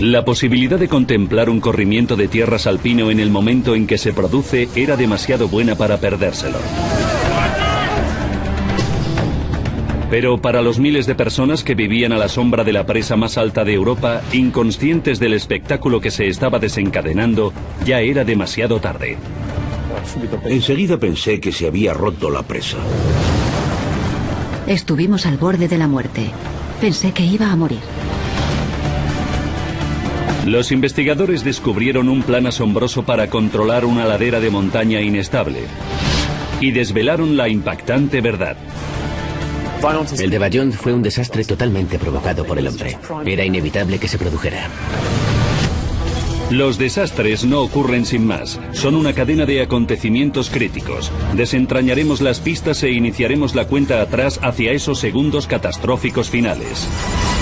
La posibilidad de contemplar un corrimiento de tierras alpino en el momento en que se produce era demasiado buena para perdérselo. Pero para los miles de personas que vivían a la sombra de la presa más alta de Europa, inconscientes del espectáculo que se estaba desencadenando, ya era demasiado tarde. Enseguida pensé que se había roto la presa. Estuvimos al borde de la muerte. Pensé que iba a morir. Los investigadores descubrieron un plan asombroso para controlar una ladera de montaña inestable y desvelaron la impactante verdad. El de Bajont fue un desastre totalmente provocado por el hombre. Era inevitable que se produjera. Los desastres no ocurren sin más. Son una cadena de acontecimientos críticos. Desentrañaremos las pistas e iniciaremos la cuenta atrás hacia esos segundos catastróficos finales.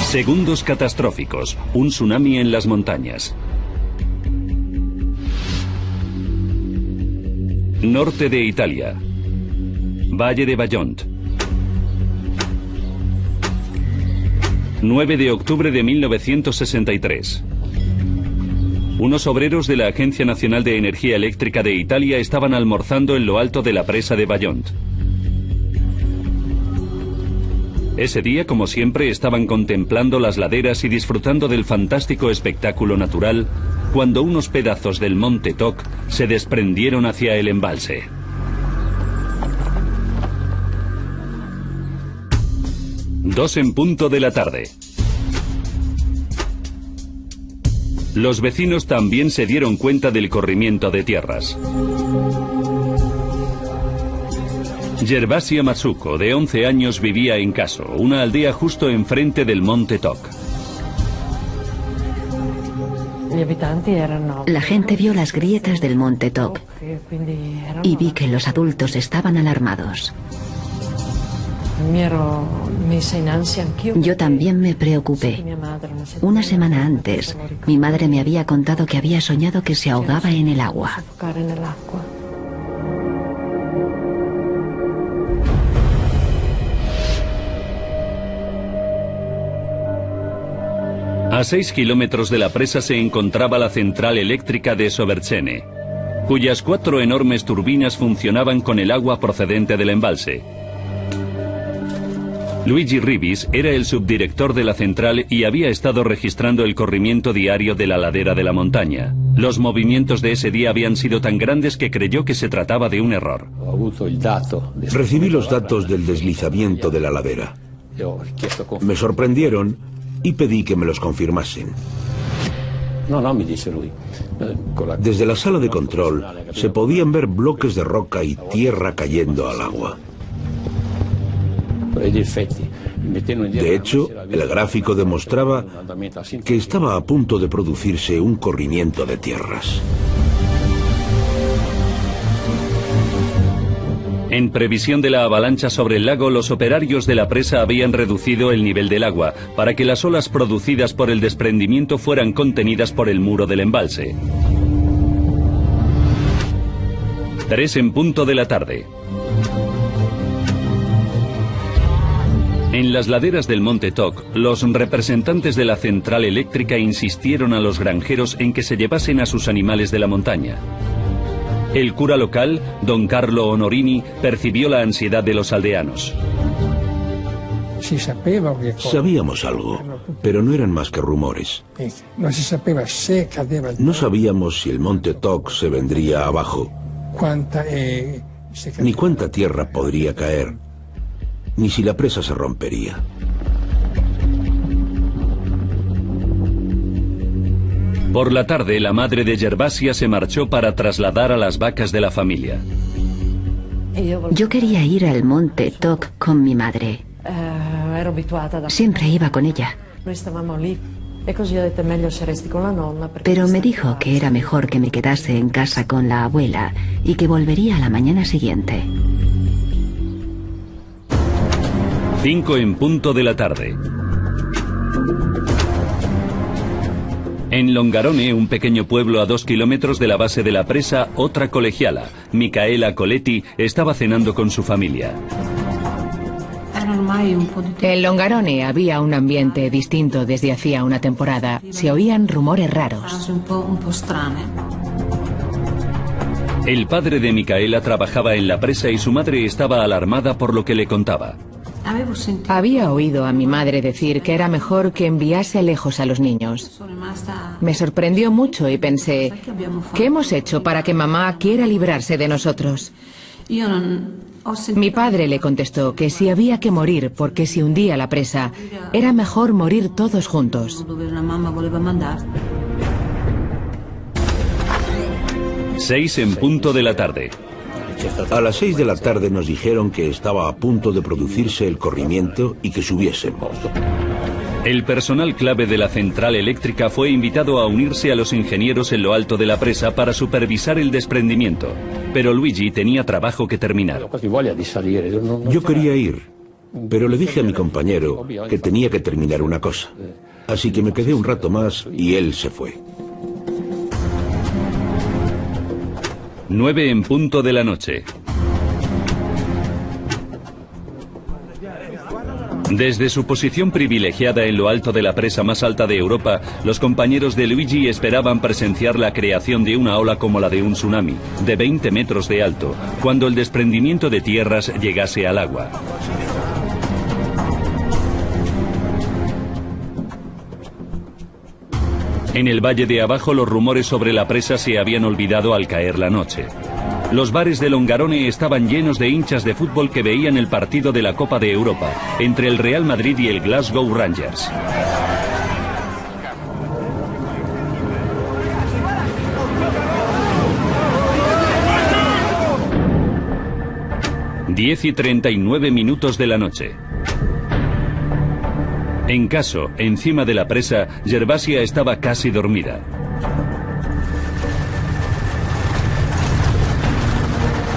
Segundos catastróficos. Un tsunami en las montañas. Norte de Italia. Valle de Bajont. 9 de octubre de 1963. Unos obreros de la Agencia Nacional de Energía Eléctrica de Italia estaban almorzando en lo alto de la presa de Bajont. Ese día, como siempre, estaban contemplando las laderas y disfrutando del fantástico espectáculo natural cuando unos pedazos del monte Toc se desprendieron hacia el embalse. Dos en punto de la tarde. Los vecinos también se dieron cuenta del corrimiento de tierras. Gervasia Matsuko, de 11 años, vivía en Caso, una aldea justo enfrente del monte Toc. La gente vio las grietas del monte Toc y vi que los adultos estaban alarmados. Yo también me preocupé. Una semana antes, mi madre me había contado que había soñado que se ahogaba en el agua. A 6 kilómetros de la presa se encontraba la central eléctrica de Sobercene, cuyas 4 enormes turbinas funcionaban con el agua procedente del embalse. Luigi Ribis era el subdirector de la central y había estado registrando el corrimiento diario de la ladera de la montaña. Los movimientos de ese día habían sido tan grandes que creyó que se trataba de un error. Recibí los datos del deslizamiento de la ladera. Me sorprendieron y pedí que me los confirmasen. Desde la sala de control se podían ver bloques de roca y tierra cayendo al agua. De hecho, el gráfico demostraba que estaba a punto de producirse un corrimiento de tierras. En previsión de la avalancha sobre el lago, los operarios de la presa habían reducido el nivel del agua para que las olas producidas por el desprendimiento fueran contenidas por el muro del embalse. 3 en punto de la tarde. En las laderas del monte Toc, los representantes de la central eléctrica insistieron a los granjeros en que se llevasen a sus animales de la montaña. El cura local, don Carlo Honorini, percibió la ansiedad de los aldeanos. Sabíamos algo, pero no eran más que rumores. No sabíamos si el monte Toc se vendría abajo, ni cuánta tierra podría caer, ni si la presa se rompería. Por la tarde, la madre de Gervasia se marchó para trasladar a las vacas de la familia. Yo quería ir al monte Toc con mi madre. Siempre iba con ella. Pero me dijo que era mejor que me quedase en casa con la abuela y que volvería a la mañana siguiente. 5 en punto de la tarde. En Longarone, un pequeño pueblo a 2 kilómetros de la base de la presa, otra colegiala, Micaela Coletti, estaba cenando con su familia. En Longarone había un ambiente distinto desde hacía una temporada. Se oían rumores raros. El padre de Micaela trabajaba en la presa y su madre estaba alarmada por lo que le contaba. Había oído a mi madre decir que era mejor que enviase lejos a los niños. Me sorprendió mucho y pensé, ¿qué hemos hecho para que mamá quiera librarse de nosotros? Mi padre le contestó que si había que morir porque se hundía la presa, era mejor morir todos juntos. 6 en punto de la tarde. A las 6 de la tarde nos dijeron que estaba a punto de producirse el corrimiento y que subiésemos. El personal clave de la central eléctrica fue invitado a unirse a los ingenieros en lo alto de la presa para supervisar el desprendimiento. Pero Luigi tenía trabajo que terminar. Yo quería ir, pero le dije a mi compañero que tenía que terminar una cosa. Así que me quedé un rato más y él se fue. 9 en punto de la noche. Desde su posición privilegiada en lo alto de la presa más alta de Europa, los compañeros de Luigi esperaban presenciar la creación de una ola como la de un tsunami, de 20 metros de alto, cuando el desprendimiento de tierras llegase al agua. En el valle de abajo los rumores sobre la presa se habían olvidado al caer la noche. Los bares de Longarone estaban llenos de hinchas de fútbol que veían el partido de la Copa de Europa entre el Real Madrid y el Glasgow Rangers. Diez y 39 minutos de la noche. En Caso, encima de la presa, Gervasia estaba casi dormida.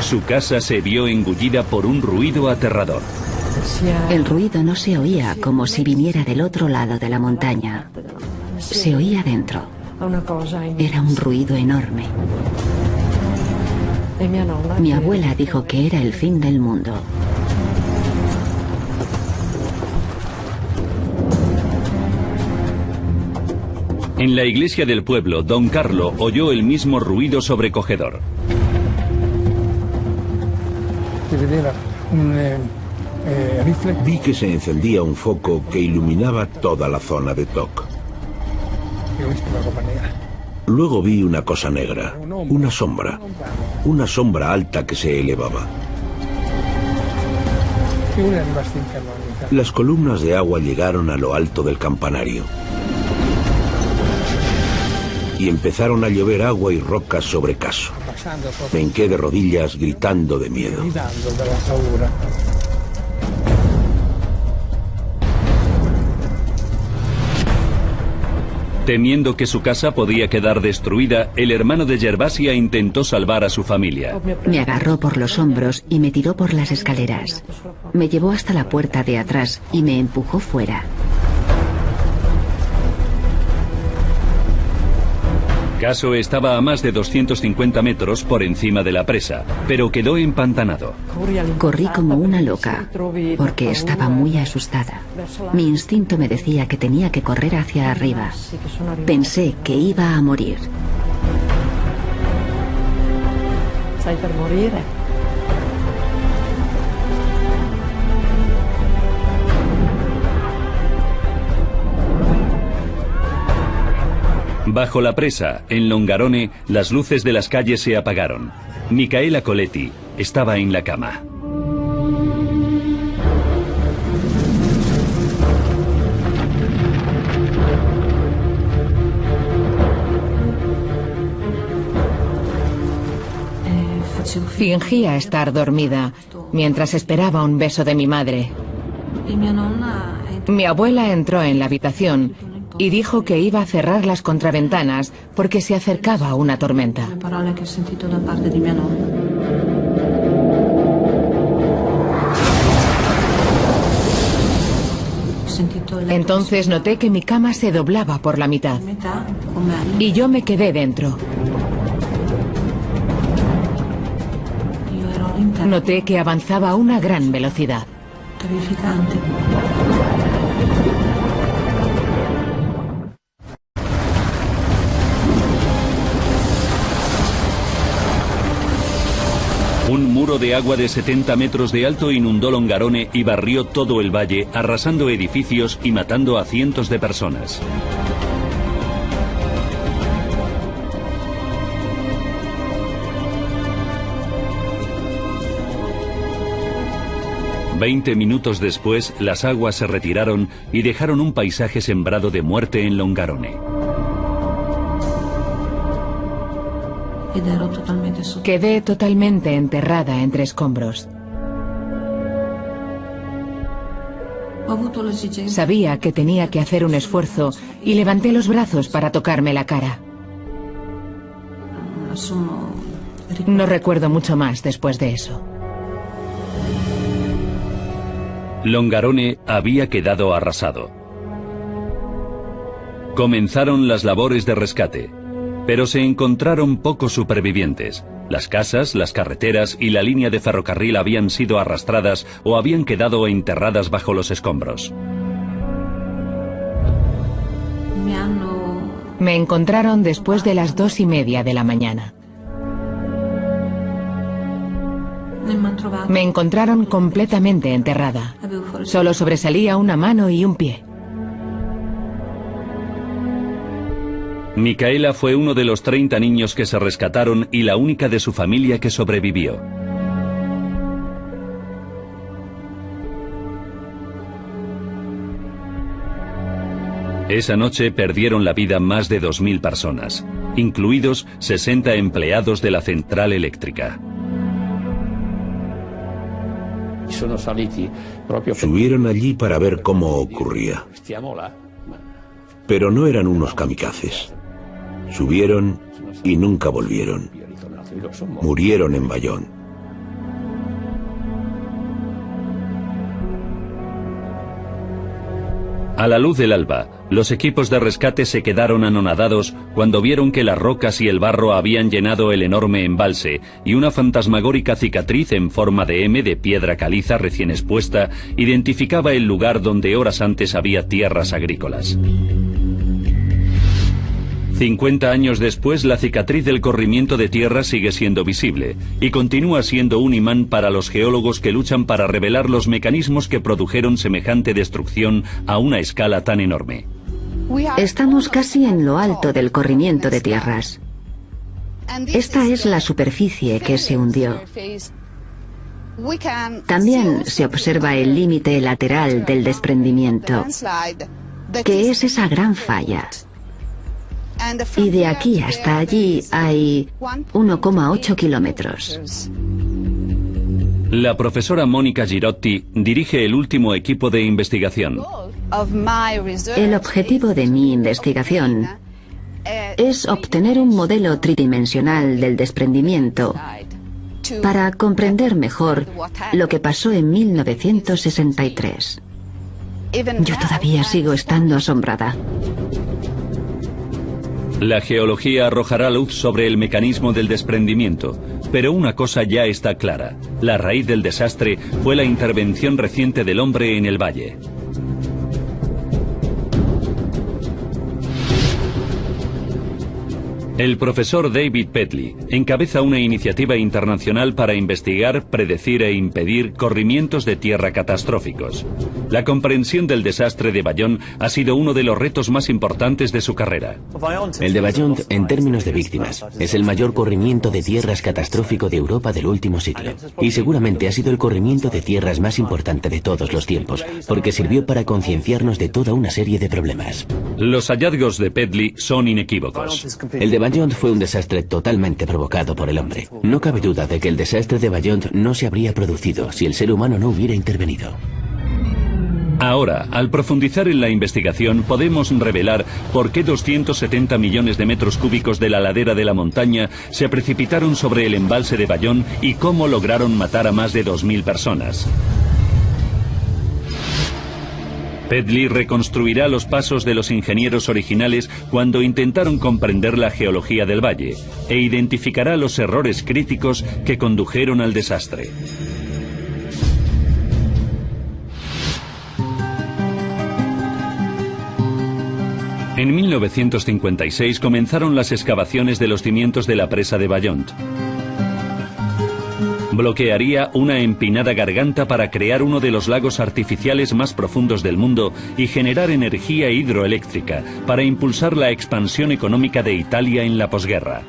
Su casa se vio engullida por un ruido aterrador. El ruido no se oía como si viniera del otro lado de la montaña. Se oía dentro. Era un ruido enorme. Mi abuela dijo que era el fin del mundo. En la iglesia del pueblo, don Carlo oyó el mismo ruido sobrecogedor. Vi que se encendía un foco que iluminaba toda la zona de Toc. Luego vi una cosa negra, una sombra alta que se elevaba. Las columnas de agua llegaron a lo alto del campanario. Y empezaron a llover agua y rocas sobre Caso. Me hinqué de rodillas gritando de miedo. Temiendo que su casa podía quedar destruida, el hermano de Gervasia intentó salvar a su familia. Me agarró por los hombros y me tiró por las escaleras. Me llevó hasta la puerta de atrás y me empujó fuera. Caso estaba a más de 250 metros por encima de la presa, pero quedó empantanado. Corrí como una loca, porque estaba muy asustada. Mi instinto me decía que tenía que correr hacia arriba. Pensé que iba a morir. Bajo la presa, en Longarone, las luces de las calles se apagaron. Micaela Coletti estaba en la cama. Fingía estar dormida mientras esperaba un beso de mi madre. Mi abuela entró en la habitación y dijo que iba a cerrar las contraventanas porque se acercaba una tormenta. Entonces noté que mi cama se doblaba por la mitad y yo me quedé dentro. Noté que avanzaba a una gran velocidad. Un muro de agua de 70 metros de alto inundó Longarone y barrió todo el valle, arrasando edificios y matando a cientos de personas. Veinte minutos después, las aguas se retiraron y dejaron un paisaje sembrado de muerte en Longarone. Quedé totalmente enterrada entre escombros. Sabía que tenía que hacer un esfuerzo y levanté los brazos para tocarme la cara. No recuerdo mucho más después de eso. Longarone había quedado arrasado. Comenzaron las labores de rescate, pero se encontraron pocos supervivientes. Las casas, las carreteras y la línea de ferrocarril habían sido arrastradas o habían quedado enterradas bajo los escombros. Me encontraron después de las 2:30 de la mañana. Me encontraron completamente enterrada. Solo sobresalía una mano y un pie. Micaela fue uno de los 30 niños que se rescataron y la única de su familia que sobrevivió. Esa noche perdieron la vida más de 2000 personas, incluidos 60 empleados de la central eléctrica. Subieron allí para ver cómo ocurría. Pero no eran unos kamikazes. Subieron y nunca volvieron. Murieron en Bayón. A la luz del alba, los equipos de rescate se quedaron anonadados cuando vieron que las rocas y el barro habían llenado el enorme embalse y una fantasmagórica cicatriz en forma de M de piedra caliza recién expuesta identificaba el lugar donde horas antes había tierras agrícolas. 50 años después, la cicatriz del corrimiento de tierra sigue siendo visible y continúa siendo un imán para los geólogos que luchan para revelar los mecanismos que produjeron semejante destrucción a una escala tan enorme. Estamos casi en lo alto del corrimiento de tierras. Esta es la superficie que se hundió. También se observa el límite lateral del desprendimiento, que es esa gran falla. Y de aquí hasta allí hay 1,8 kilómetros. La profesora Mónica Girotti dirige el último equipo de investigación. El objetivo de mi investigación es obtener un modelo tridimensional del desprendimiento para comprender mejor lo que pasó en 1963. Yo todavía sigo estando asombrada. La geología arrojará luz sobre el mecanismo del desprendimiento, pero una cosa ya está clara: la raíz del desastre fue la intervención reciente del hombre en el valle. El profesor David Pedley encabeza una iniciativa internacional para investigar, predecir e impedir corrimientos de tierra catastróficos. La comprensión del desastre de Bayón ha sido uno de los retos más importantes de su carrera. El de Bayón, en términos de víctimas, es el mayor corrimiento de tierras catastrófico de Europa del último siglo. Y seguramente ha sido el corrimiento de tierras más importante de todos los tiempos, porque sirvió para concienciarnos de toda una serie de problemas. Los hallazgos de Pedley son inequívocos. El de Bayón fue un desastre totalmente provocado por el hombre. No cabe duda de que el desastre de Bayón no se habría producido si el ser humano no hubiera intervenido. Ahora, al profundizar en la investigación, podemos revelar por qué 270 millones de metros cúbicos de la ladera de la montaña se precipitaron sobre el embalse de Bayón y cómo lograron matar a más de 2000 personas. Pedley reconstruirá los pasos de los ingenieros originales cuando intentaron comprender la geología del valle e identificará los errores críticos que condujeron al desastre. En 1956 comenzaron las excavaciones de los cimientos de la presa de Ballont. Bloquearía una empinada garganta para crear uno de los lagos artificiales más profundos del mundo y generar energía hidroeléctrica para impulsar la expansión económica de Italia en la posguerra.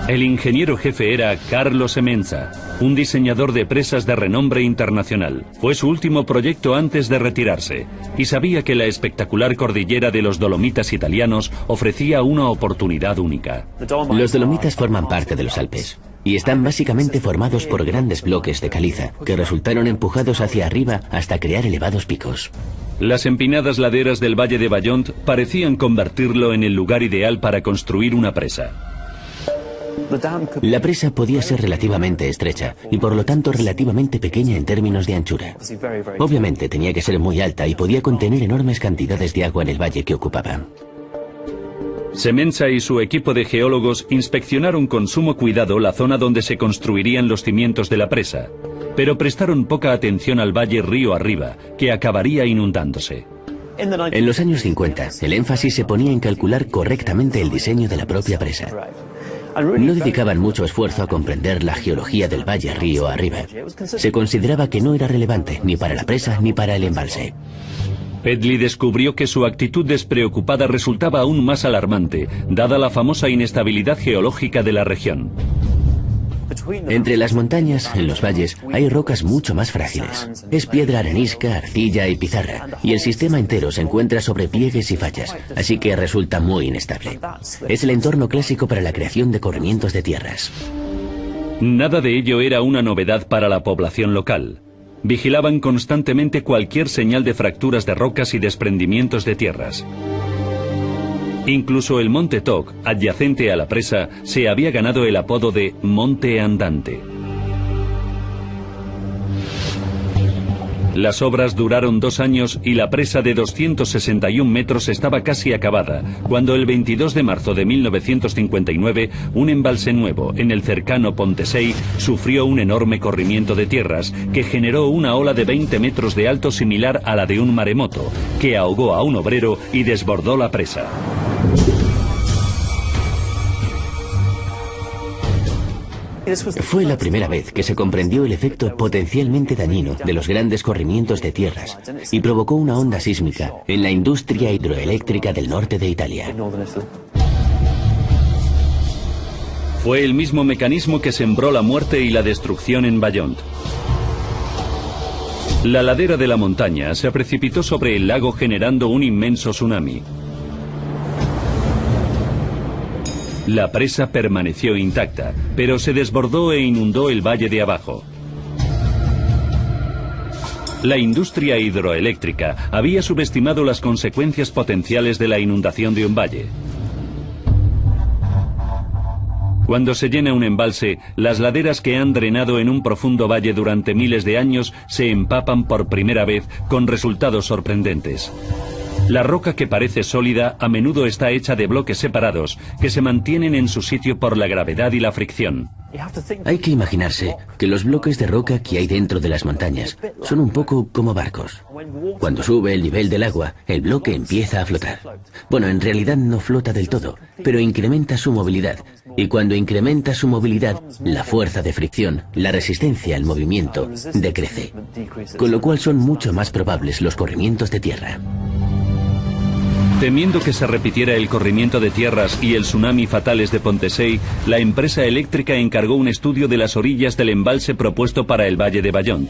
El ingeniero jefe era Carlo Semenza, un diseñador de presas de renombre internacional. Fue su último proyecto antes de retirarse, y sabía que la espectacular cordillera de los Dolomitas italianos ofrecía una oportunidad única. Los Dolomitas forman parte de los Alpes, y están básicamente formados por grandes bloques de caliza, que resultaron empujados hacia arriba hasta crear elevados picos. Las empinadas laderas del Valle de Ballont parecían convertirlo en el lugar ideal para construir una presa. La presa podía ser relativamente estrecha y por lo tanto relativamente pequeña en términos de anchura. Obviamente tenía que ser muy alta y podía contener enormes cantidades de agua en el valle que ocupaba. Semenza y su equipo de geólogos inspeccionaron con sumo cuidado la zona donde se construirían los cimientos de la presa, pero prestaron poca atención al valle río arriba, que acabaría inundándose. En los años 50, el énfasis se ponía en calcular correctamente el diseño de la propia presa. No dedicaban mucho esfuerzo a comprender la geología del valle río arriba. Se consideraba que no era relevante ni para la presa ni para el embalse. Pedley descubrió que su actitud despreocupada resultaba aún más alarmante, dada la famosa inestabilidad geológica de la región. Entre las montañas, en los valles, hay rocas mucho más frágiles. Es piedra arenisca, arcilla y pizarra, y el sistema entero se encuentra sobre pliegues y fallas, así que resulta muy inestable. Es el entorno clásico para la creación de corrimientos de tierras. Nada de ello era una novedad para la población local. Vigilaban constantemente cualquier señal de fracturas de rocas y desprendimientos de tierras. Incluso el Monte Toc, adyacente a la presa, se había ganado el apodo de Monte Andante. Las obras duraron 2 años y la presa de 261 metros estaba casi acabada, cuando el 22 de marzo de 1959, un embalse nuevo en el cercano Pontesei sufrió un enorme corrimiento de tierras que generó una ola de 20 metros de alto similar a la de un maremoto, que ahogó a un obrero y desbordó la presa. Fue la primera vez que se comprendió el efecto potencialmente dañino de los grandes corrimientos de tierras y provocó una onda sísmica en la industria hidroeléctrica del norte de Italia. Fue el mismo mecanismo que sembró la muerte y la destrucción en Ballont. La ladera de la montaña se precipitó sobre el lago generando un inmenso tsunami. La presa permaneció intacta, pero se desbordó e inundó el valle de abajo. La industria hidroeléctrica había subestimado las consecuencias potenciales de la inundación de un valle. Cuando se llena un embalse, las laderas que han drenado en un profundo valle durante miles de años se empapan por primera vez con resultados sorprendentes. La roca que parece sólida a menudo está hecha de bloques separados que se mantienen en su sitio por la gravedad y la fricción. Hay que imaginarse que los bloques de roca que hay dentro de las montañas son un poco como barcos. Cuando sube el nivel del agua, el bloque empieza a flotar. Bueno, en realidad no flota del todo, pero incrementa su movilidad. Y cuando incrementa su movilidad, la fuerza de fricción, la resistencia al movimiento, decrece. Con lo cual son mucho más probables los corrimientos de tierra. Temiendo que se repitiera el corrimiento de tierras y el tsunami fatales de Pontesei, la empresa eléctrica encargó un estudio de las orillas del embalse propuesto para el Valle de Ballont.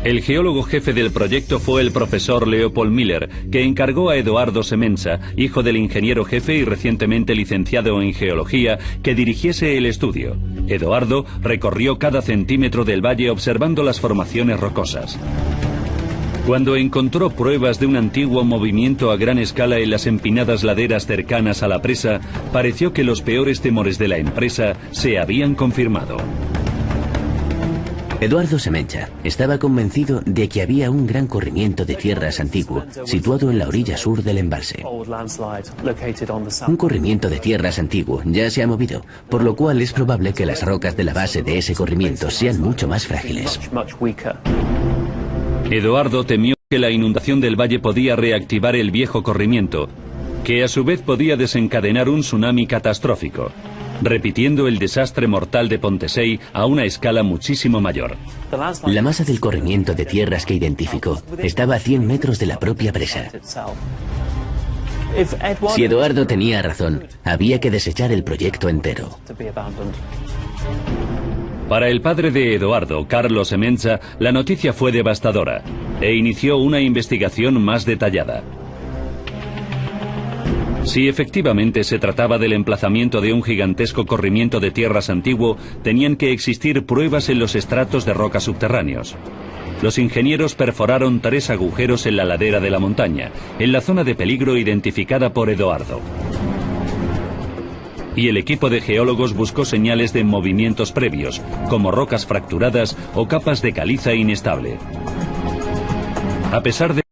El geólogo jefe del proyecto fue el profesor Leopold Miller, que encargó a Edoardo Semenza, hijo del ingeniero jefe y recientemente licenciado en geología, que dirigiese el estudio. Edoardo recorrió cada centímetro del valle observando las formaciones rocosas. Cuando encontró pruebas de un antiguo movimiento a gran escala en las empinadas laderas cercanas a la presa, pareció que los peores temores de la empresa se habían confirmado. Edoardo Semenza estaba convencido de que había un gran corrimiento de tierras antiguo situado en la orilla sur del embalse. Un corrimiento de tierras antiguo ya se ha movido, por lo cual es probable que las rocas de la base de ese corrimiento sean mucho más frágiles. Edoardo temió que la inundación del valle podía reactivar el viejo corrimiento, que a su vez podía desencadenar un tsunami catastrófico, repitiendo el desastre mortal de Pontesey a una escala muchísimo mayor. La masa del corrimiento de tierras que identificó estaba a 100 metros de la propia presa. Si Edoardo tenía razón, había que desechar el proyecto entero. Para el padre de Edoardo, Carlo Semenza, la noticia fue devastadora e inició una investigación más detallada. Si efectivamente se trataba del emplazamiento de un gigantesco corrimiento de tierras antiguo, tenían que existir pruebas en los estratos de roca subterráneos. Los ingenieros perforaron 3 agujeros en la ladera de la montaña, en la zona de peligro identificada por Edoardo. Y el equipo de geólogos buscó señales de movimientos previos, como rocas fracturadas o capas de caliza inestable. A pesar de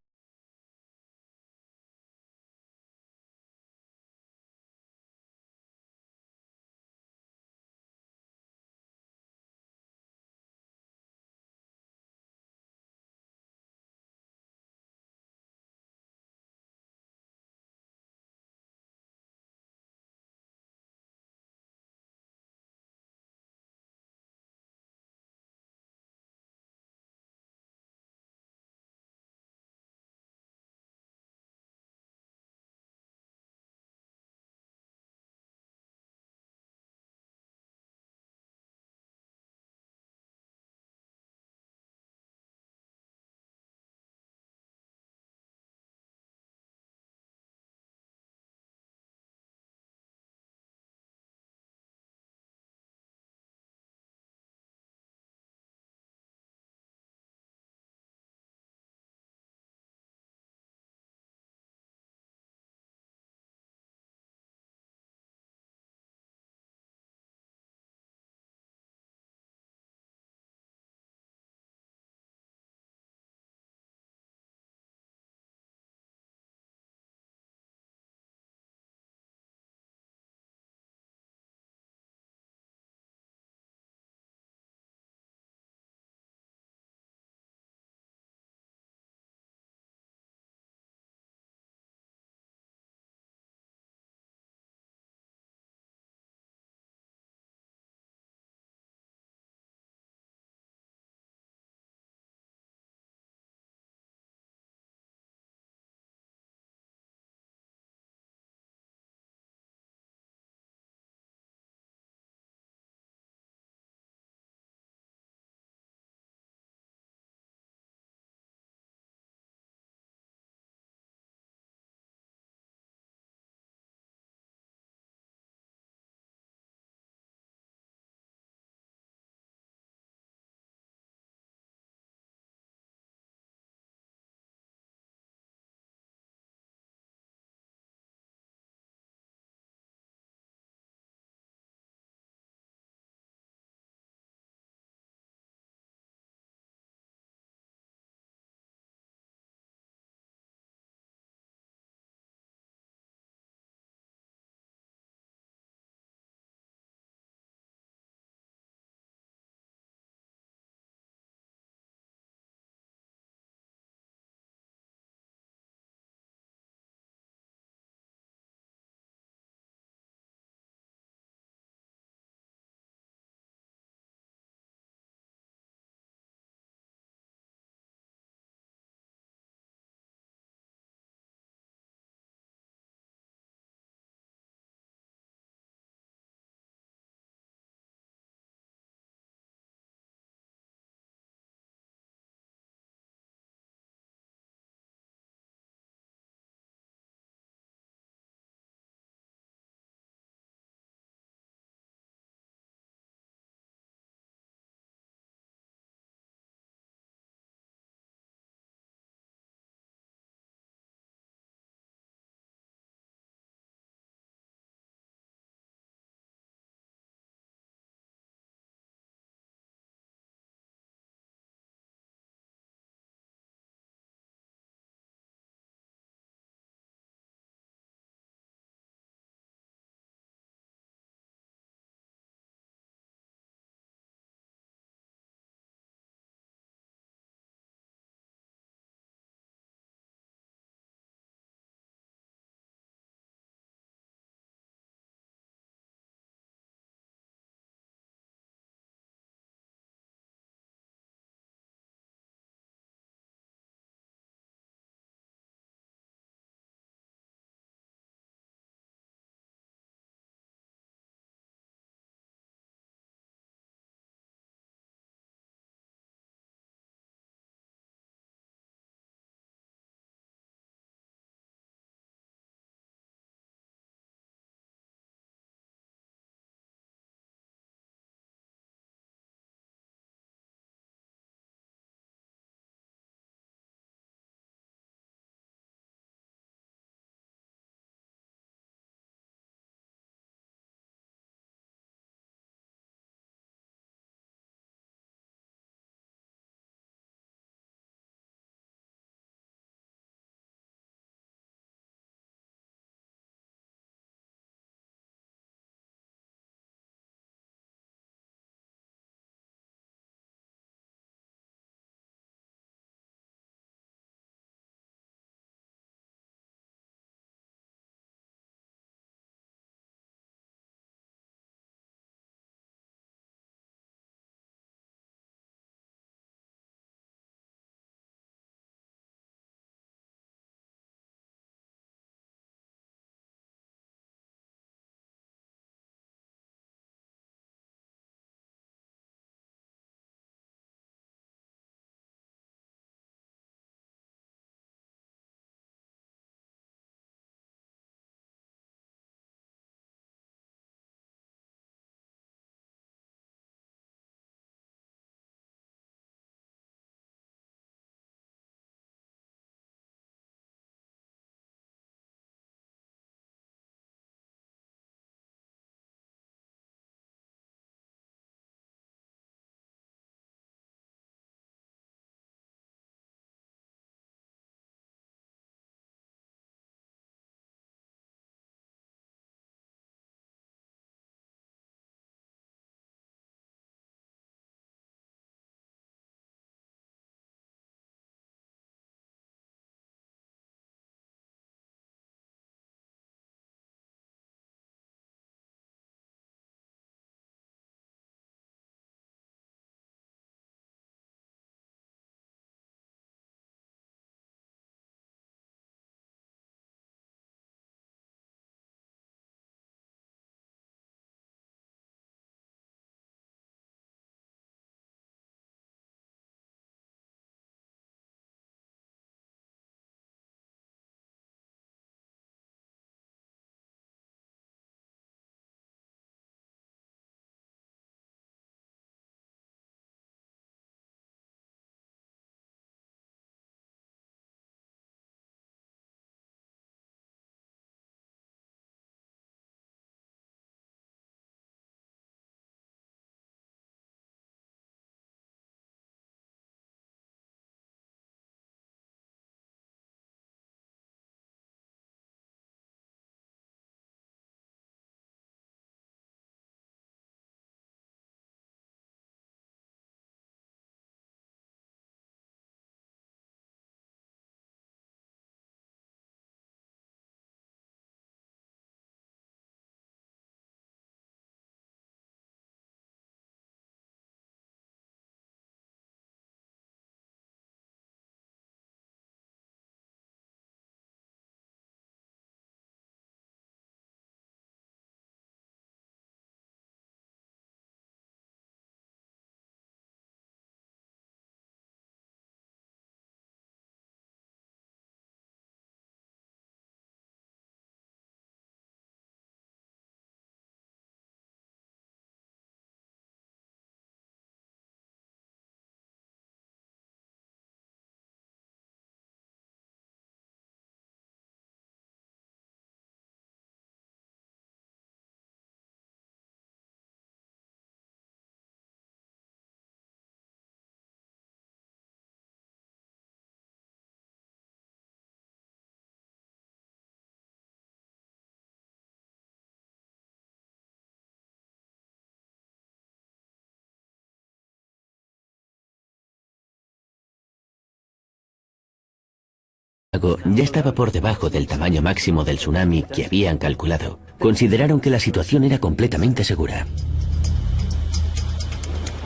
lago ya estaba por debajo del tamaño máximo del tsunami que habían calculado. Consideraron que la situación era completamente segura.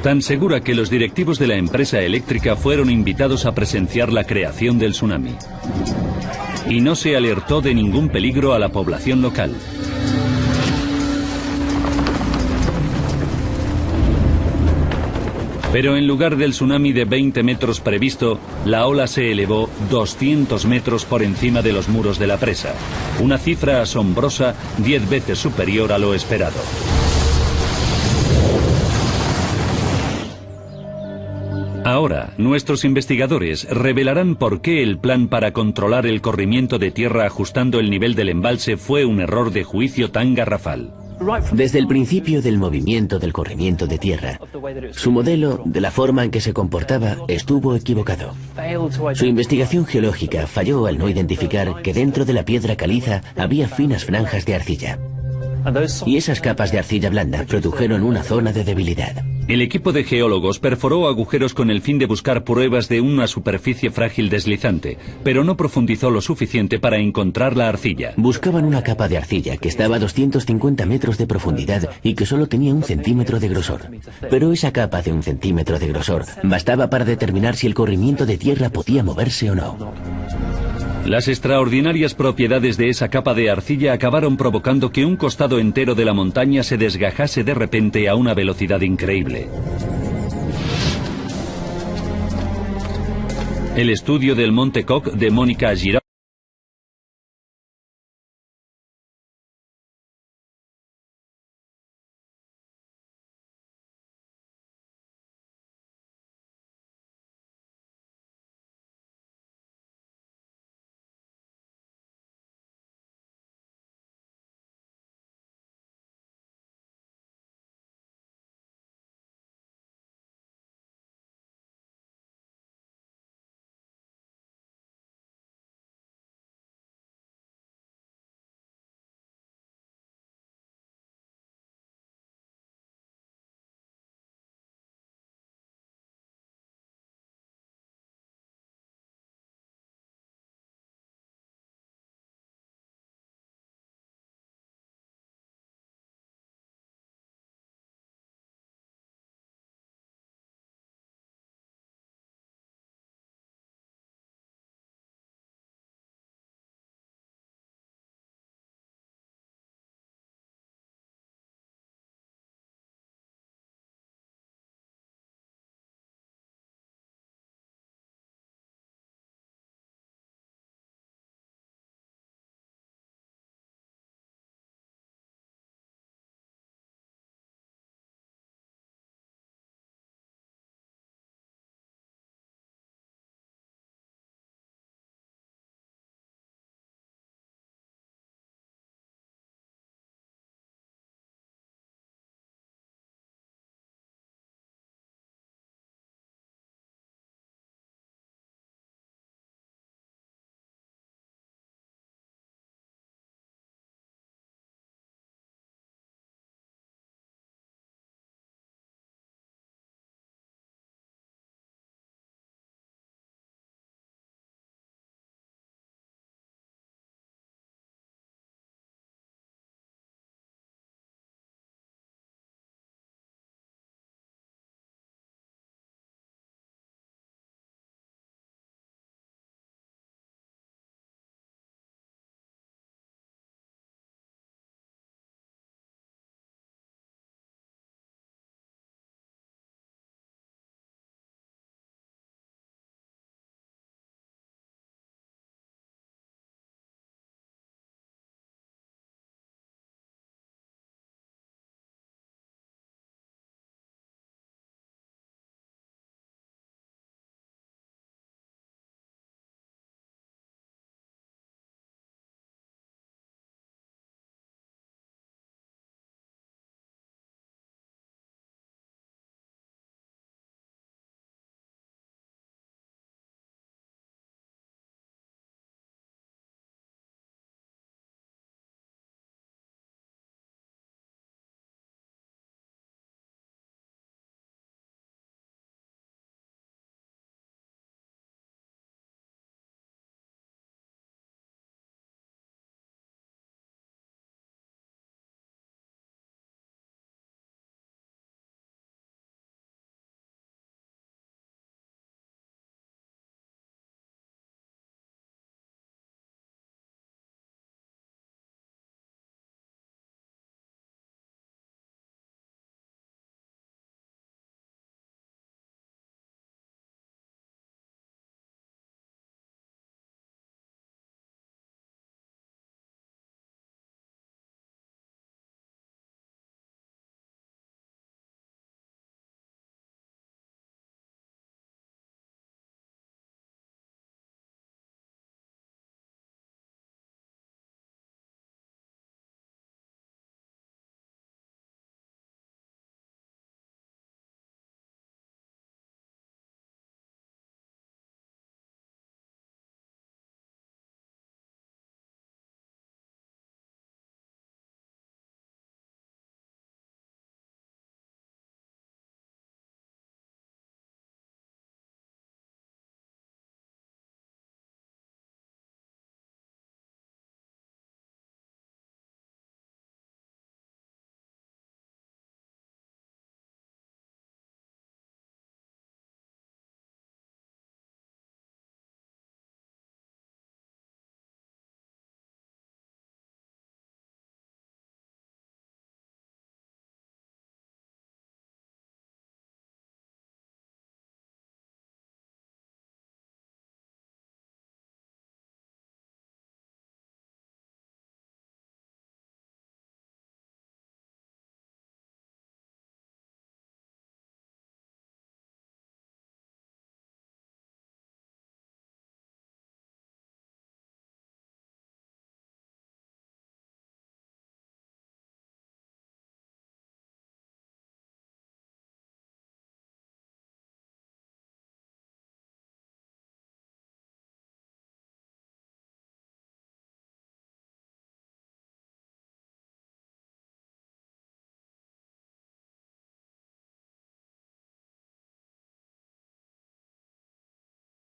Tan segura que los directivos de la empresa eléctrica fueron invitados a presenciar la creación del tsunami. Y no se alertó de ningún peligro a la población local. Pero en lugar del tsunami de 20 metros previsto, la ola se elevó 200 metros por encima de los muros de la presa. Una cifra asombrosa, 10 veces superior a lo esperado. Ahora, nuestros investigadores revelarán por qué el plan para controlar el corrimiento de tierra ajustando el nivel del embalse fue un error de juicio tan garrafal. Desde el principio del movimiento del corrimiento de tierra, su modelo, de la forma en que se comportaba, estuvo equivocado. Su investigación geológica falló al no identificar que dentro de la piedra caliza había finas franjas de arcilla. Y esas capas de arcilla blanda produjeron una zona de debilidad. El equipo de geólogos perforó agujeros con el fin de buscar pruebas de una superficie frágil deslizante, pero no profundizó lo suficiente para encontrar la arcilla. Buscaban una capa de arcilla que estaba a 250 metros de profundidad y que solo tenía 1 centímetro de grosor. Pero esa capa de 1 centímetro de grosor bastaba para determinar si el corrimiento de tierra podía moverse o no. Las extraordinarias propiedades de esa capa de arcilla acabaron provocando que un costado entero de la montaña se desgajase de repente a una velocidad increíble. El estudio del Monte Cook de Mónica Girard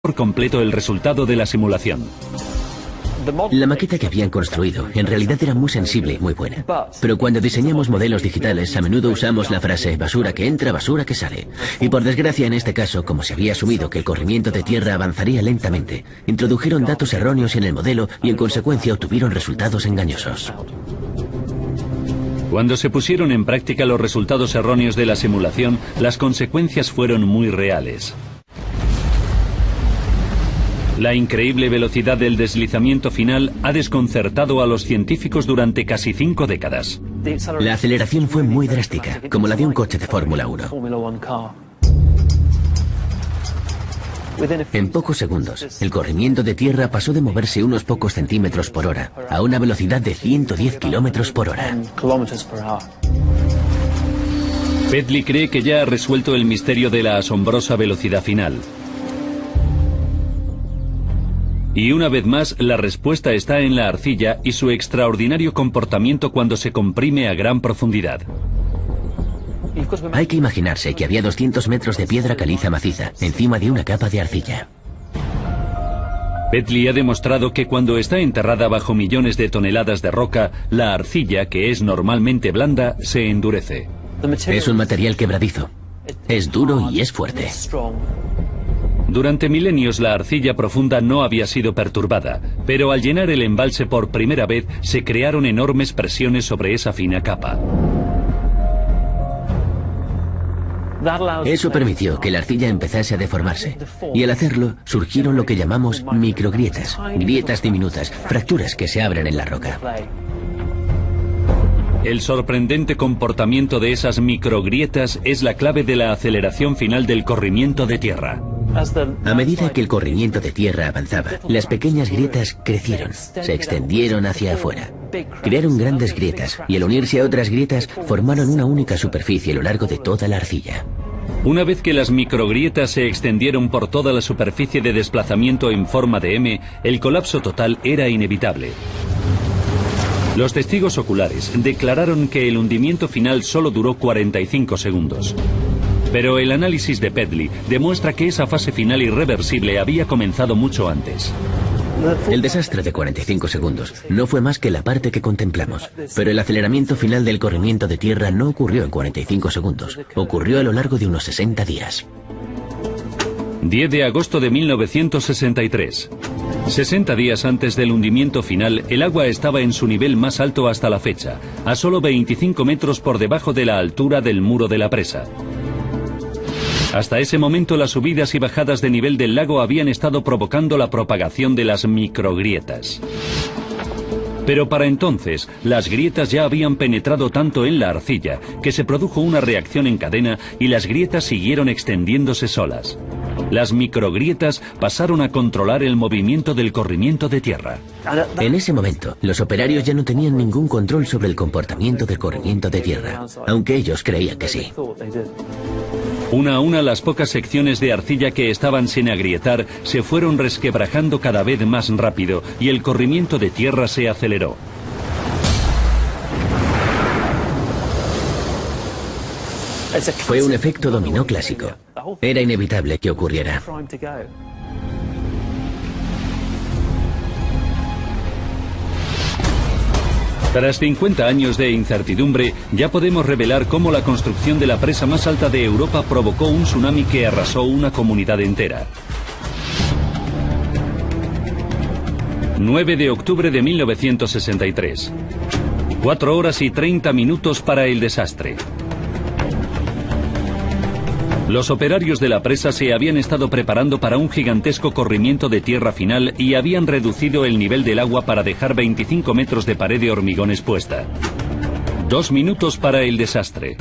por completo el resultado de la simulación. La maqueta que habían construido en realidad era muy sensible y muy buena. Pero cuando diseñamos modelos digitales, a menudo usamos la frase basura que entra, basura que sale. Y por desgracia en este caso, como se había asumido que el corrimiento de tierra avanzaría lentamente, introdujeron datos erróneos en el modelo y en consecuencia obtuvieron resultados engañosos. Cuando se pusieron en práctica los resultados erróneos de la simulación, las consecuencias fueron muy reales. La increíble velocidad del deslizamiento final ha desconcertado a los científicos durante casi 5 décadas. La aceleración fue muy drástica, como la de un coche de Fórmula 1. En pocos segundos, el corrimiento de tierra pasó de moverse unos pocos centímetros por hora a una velocidad de 110 kilómetros por hora. Pedley cree que ya ha resuelto el misterio de la asombrosa velocidad final. Y una vez más, la respuesta está en la arcilla y su extraordinario comportamiento cuando se comprime a gran profundidad. Hay que imaginarse que había 200 metros de piedra caliza maciza, encima de una capa de arcilla. Pedley ha demostrado que cuando está enterrada bajo millones de toneladas de roca, la arcilla, que es normalmente blanda, se endurece. Es un material quebradizo. Es duro y es fuerte. Durante milenios la arcilla profunda no había sido perturbada, pero al llenar el embalse por primera vez se crearon enormes presiones sobre esa fina capa. Eso permitió que la arcilla empezase a deformarse, y al hacerlo surgieron lo que llamamos microgrietas, grietas diminutas, fracturas que se abren en la roca. El sorprendente comportamiento de esas microgrietas es la clave de la aceleración final del corrimiento de tierra. A medida que el corrimiento de tierra avanzaba, las pequeñas grietas crecieron, se extendieron hacia afuera. Crearon grandes grietas y al unirse a otras grietas formaron una única superficie a lo largo de toda la arcilla. Una vez que las microgrietas se extendieron por toda la superficie de desplazamiento en forma de M, el colapso total era inevitable. Los testigos oculares declararon que el hundimiento final solo duró 45 segundos. Pero el análisis de Pedley demuestra que esa fase final irreversible había comenzado mucho antes. El desastre de 45 segundos no fue más que la parte que contemplamos, pero el aceleramiento final del corrimiento de tierra no ocurrió en 45 segundos, ocurrió a lo largo de unos 60 días. 10 de agosto de 1963. 60 días antes del hundimiento final, el agua estaba en su nivel más alto hasta la fecha, a solo 25 metros por debajo de la altura del muro de la presa. Hasta ese momento las subidas y bajadas de nivel del lago habían estado provocando la propagación de las microgrietas. Pero para entonces, las grietas ya habían penetrado tanto en la arcilla que se produjo una reacción en cadena y las grietas siguieron extendiéndose solas. Las microgrietas pasaron a controlar el movimiento del corrimiento de tierra. En ese momento, los operarios ya no tenían ningún control sobre el comportamiento del corrimiento de tierra, aunque ellos creían que sí. Una a una las pocas secciones de arcilla que estaban sin agrietar se fueron resquebrajando cada vez más rápido y el corrimiento de tierra se aceleró. Fue un efecto dominó clásico. Era inevitable que ocurriera. Tras 50 años de incertidumbre, ya podemos revelar cómo la construcción de la presa más alta de Europa provocó un tsunami que arrasó una comunidad entera. 9 de octubre de 1963. 4 horas y 30 minutos para el desastre. Los operarios de la presa se habían estado preparando para un gigantesco corrimiento de tierra final y habían reducido el nivel del agua para dejar 25 metros de pared de hormigón expuesta. 2 minutos para el desastre.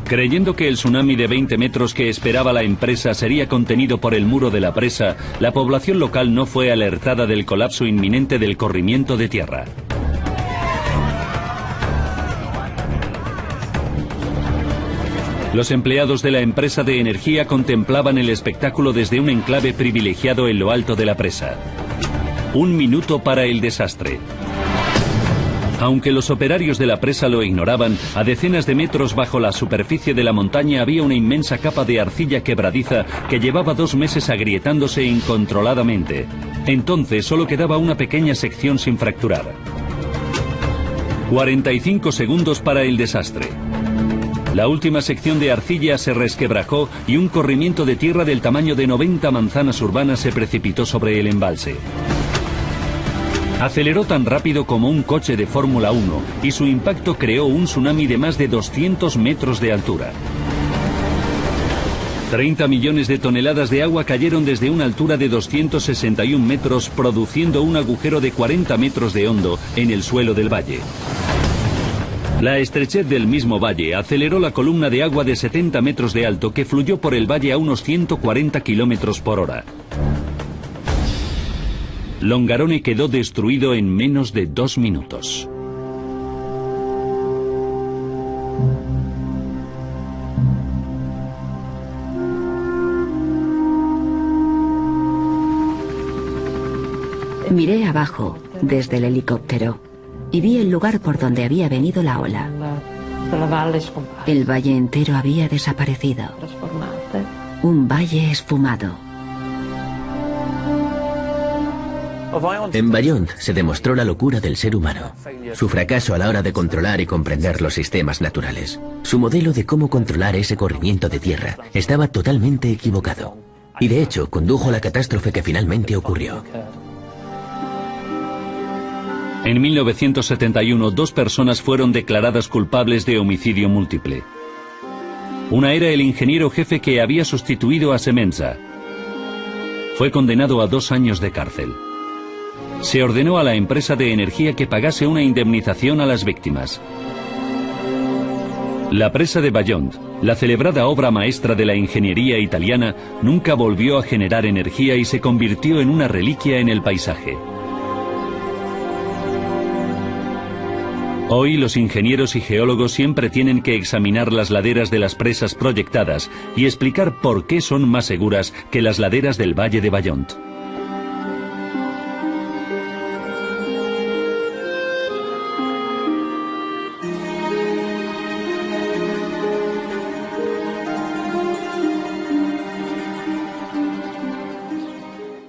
Creyendo que el tsunami de 20 metros que esperaba la empresa sería contenido por el muro de la presa, la población local no fue alertada del colapso inminente del corrimiento de tierra. Los empleados de la empresa de energía contemplaban el espectáculo desde un enclave privilegiado en lo alto de la presa. 1 minuto para el desastre. Aunque los operarios de la presa lo ignoraban, a decenas de metros bajo la superficie de la montaña había una inmensa capa de arcilla quebradiza que llevaba 2 meses agrietándose incontroladamente. Entonces solo quedaba una pequeña sección sin fracturar. 45 segundos para el desastre. La última sección de arcilla se resquebrajó y un corrimiento de tierra del tamaño de 90 manzanas urbanas se precipitó sobre el embalse. Aceleró tan rápido como un coche de Fórmula 1 y su impacto creó un tsunami de más de 200 metros de altura. 30 millones de toneladas de agua cayeron desde una altura de 261 metros, produciendo un agujero de 40 metros de hondo en el suelo del valle. La estrechez del mismo valle aceleró la columna de agua de 70 metros de alto que fluyó por el valle a unos 140 kilómetros por hora. Longarone quedó destruido en menos de 2 minutos. Miré abajo, desde el helicóptero, y vi el lugar por donde había venido la ola. El valle entero había desaparecido. Un valle esfumado. En Bayonne se demostró la locura del ser humano, su fracaso a la hora de controlar y comprender los sistemas naturales. Su modelo de cómo controlar ese corrimiento de tierra estaba totalmente equivocado, y de hecho condujo a la catástrofe que finalmente ocurrió. En 1971, 2 personas fueron declaradas culpables de homicidio múltiple. Una era el ingeniero jefe que había sustituido a Semenza. Fue condenado a 2 años de cárcel. Se ordenó a la empresa de energía que pagase una indemnización a las víctimas. La presa de Bayonne, la celebrada obra maestra de la ingeniería italiana, nunca volvió a generar energía y se convirtió en una reliquia en el paisaje. Hoy los ingenieros y geólogos siempre tienen que examinar las laderas de las presas proyectadas y explicar por qué son más seguras que las laderas del Valle de Bayonne.